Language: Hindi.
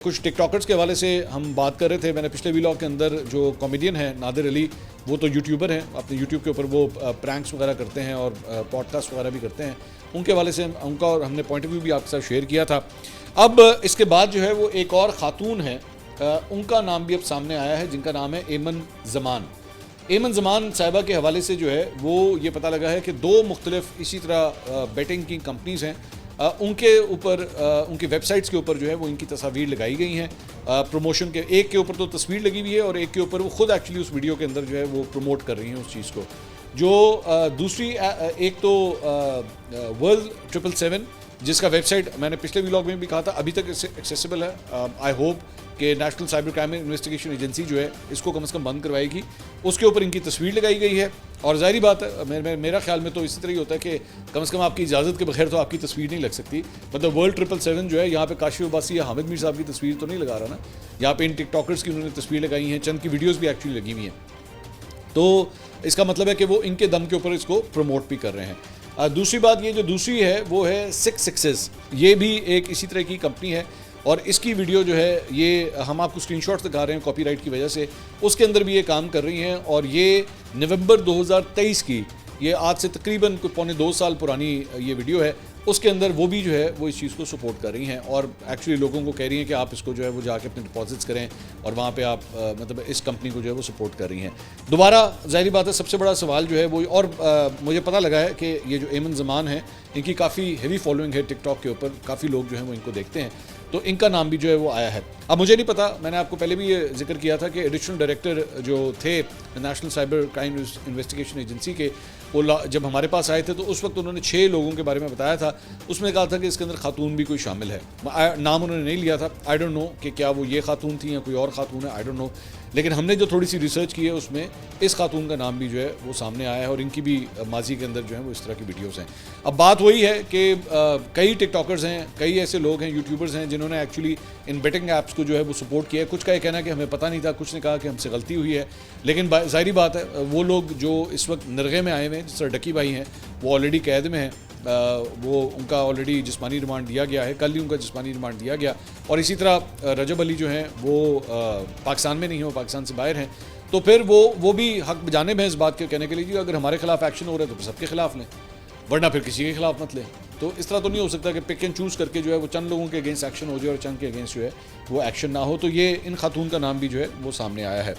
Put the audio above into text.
कुछ टिकटॉकर्स के हवाले से हम बात कर रहे थे। मैंने पिछले व्लॉग के अंदर जो कॉमेडियन है नादिर अली, वो तो यूट्यूबर हैं, अपने यूट्यूब के ऊपर वो प्रैंक्स वगैरह करते हैं और पॉडकास्ट वगैरह भी करते हैं। उनके हवाले से उनका और हमने पॉइंट ऑफ व्यू भी आपके साथ शेयर किया था। अब इसके बाद जो है वो एक और ख़ातून है, उनका नाम भी अब सामने आया है, जिनका नाम है एमन ज़मान। एमन ज़मान साहिबा के हवाले से जो है वो ये पता लगा है कि दो मुख्तलिफ इसी तरह बेटिंग की कंपनीज़ हैं, उनके ऊपर उनकी वेबसाइट्स के ऊपर जो है वो इनकी तस्वीर लगाई गई हैं प्रमोशन के। एक के ऊपर तो तस्वीर लगी हुई है और एक के ऊपर वो खुद एक्चुअली उस वीडियो के अंदर जो है वो प्रमोट कर रही हैं उस चीज़ को। जो दूसरी एक तो वर्ल्ड 777, जिसका वेबसाइट मैंने पिछले व्लॉग में भी कहा था अभी तक एक्सेसिबल है। आई होप कि national cyber crime investigation agency जो है इसको कम से कम बंद करवाएगी। उसके ऊपर इनकी तस्वीर लगाई गई है और ज़ाहिर बात है मेरा ख्याल में तो इसी तरह ही होता है कि कम से कम आपकी इजाज़त के बगैर तो आपकी तस्वीर नहीं लग सकती। मतलब वर्ल्ड 777 जो है यहाँ पे काशिफ अब्बासी या हामिद मीर साहब की तस्वीर तो नहीं लगा रहा ना, यहाँ पे इन टिकटॉकर्स की उन्होंने तस्वीर लगाई हैं, चंद की वीडियोज़ भी एक्चुअली लगी हुई हैं। तो इसका मतलब है कि वो इनके दम के ऊपर इसको प्रमोट भी कर रहे हैं। दूसरी बात ये जो दूसरी है वो है 6 Sixes। ये भी एक इसी तरह की कंपनी है और इसकी वीडियो जो है ये हम आपको स्क्रीनशॉट्स दिखा रहे हैं कॉपीराइट की वजह से। उसके अंदर भी ये काम कर रही हैं और ये नवंबर 2023 की, ये आज से तकरीबन कोई पौने 2 साल पुरानी ये वीडियो है। उसके अंदर वो भी जो है वो इस चीज़ को सपोर्ट कर रही हैं और एक्चुअली लोगों को कह रही हैं कि आप इसको जो है वो जाके अपने डिपॉजिट्स करें और वहाँ पे आप मतलब इस कंपनी को जो है वो सपोर्ट कर रही हैं। दोबारा ज़ाहिर बात है सबसे बड़ा सवाल जो है वो, और मुझे पता लगा है कि ये जो एमन ज़मान है इनकी काफ़ी हेवी फॉलोइंग है टिकटॉक के ऊपर, काफ़ी लोग जो हैं वो इनको देखते हैं, तो इनका नाम भी जो है वो आया है। अब मुझे नहीं पता, मैंने आपको पहले भी ये जिक्र किया था कि एडिशनल डायरेक्टर जो थे national cyber crime investigation agency के, वो जब हमारे पास आए थे तो उस वक्त उन्होंने 6 लोगों के बारे में बताया था। उसमें कहा था कि इसके अंदर खातून भी कोई शामिल है। नाम उन्होंने नहीं लिया था, आई डोंट नो कि क्या वो ये खातून थी या कोई और खातून है, आई डोंट नो। लेकिन हमने जो थोड़ी सी रिसर्च की है उसमें इस खातून का नाम भी जो है वो सामने आया है और इनकी भी माजी के अंदर जो है वो इस तरह की वीडियोस हैं। अब बात वही है कि कई टिकटॉकर्स हैं, कई ऐसे लोग हैं, यूट्यूबर्स हैं जिन्होंने एक्चुअली इन बेटिंग ऐप्स को जो है वो सपोर्ट किया है। कुछ का ये कहना है कि हमें पता नहीं था, कुछ ने कहा कि हमसे गलती हुई है। लेकिन ज़ाहिर बात है वो लोग जो इस वक्त नरगे में आए हुए हैं, जिस तरह डकी भाई हैं वो ऑलरेडी कैद में हैं, वो उनका ऑलरेडी जिस्मानी रिमांड दिया गया है, कल ही उनका जिस्मानी रिमांड दिया गया। और इसी तरह रजब अली जो हैं वो पाकिस्तान में नहीं है, वो पाकिस्तान से बाहर हैं। तो फिर वो भी हक जानिब है इस बात के कहने के लिए कि अगर हमारे खिलाफ एक्शन हो रहा है तो फिर सबके खिलाफ लें, वरना फिर किसी के खिलाफ मत लें। तो इस तरह तो नहीं हो सकता कि पिक एंड चूज़ करके जो है वो चंद लोगों के अगेंस्ट एक्शन हो जाए और चंद के अगेंस्ट जो है वो एक्शन ना हो। तो ये इन खातून का नाम भी जो है वो सामने आया है।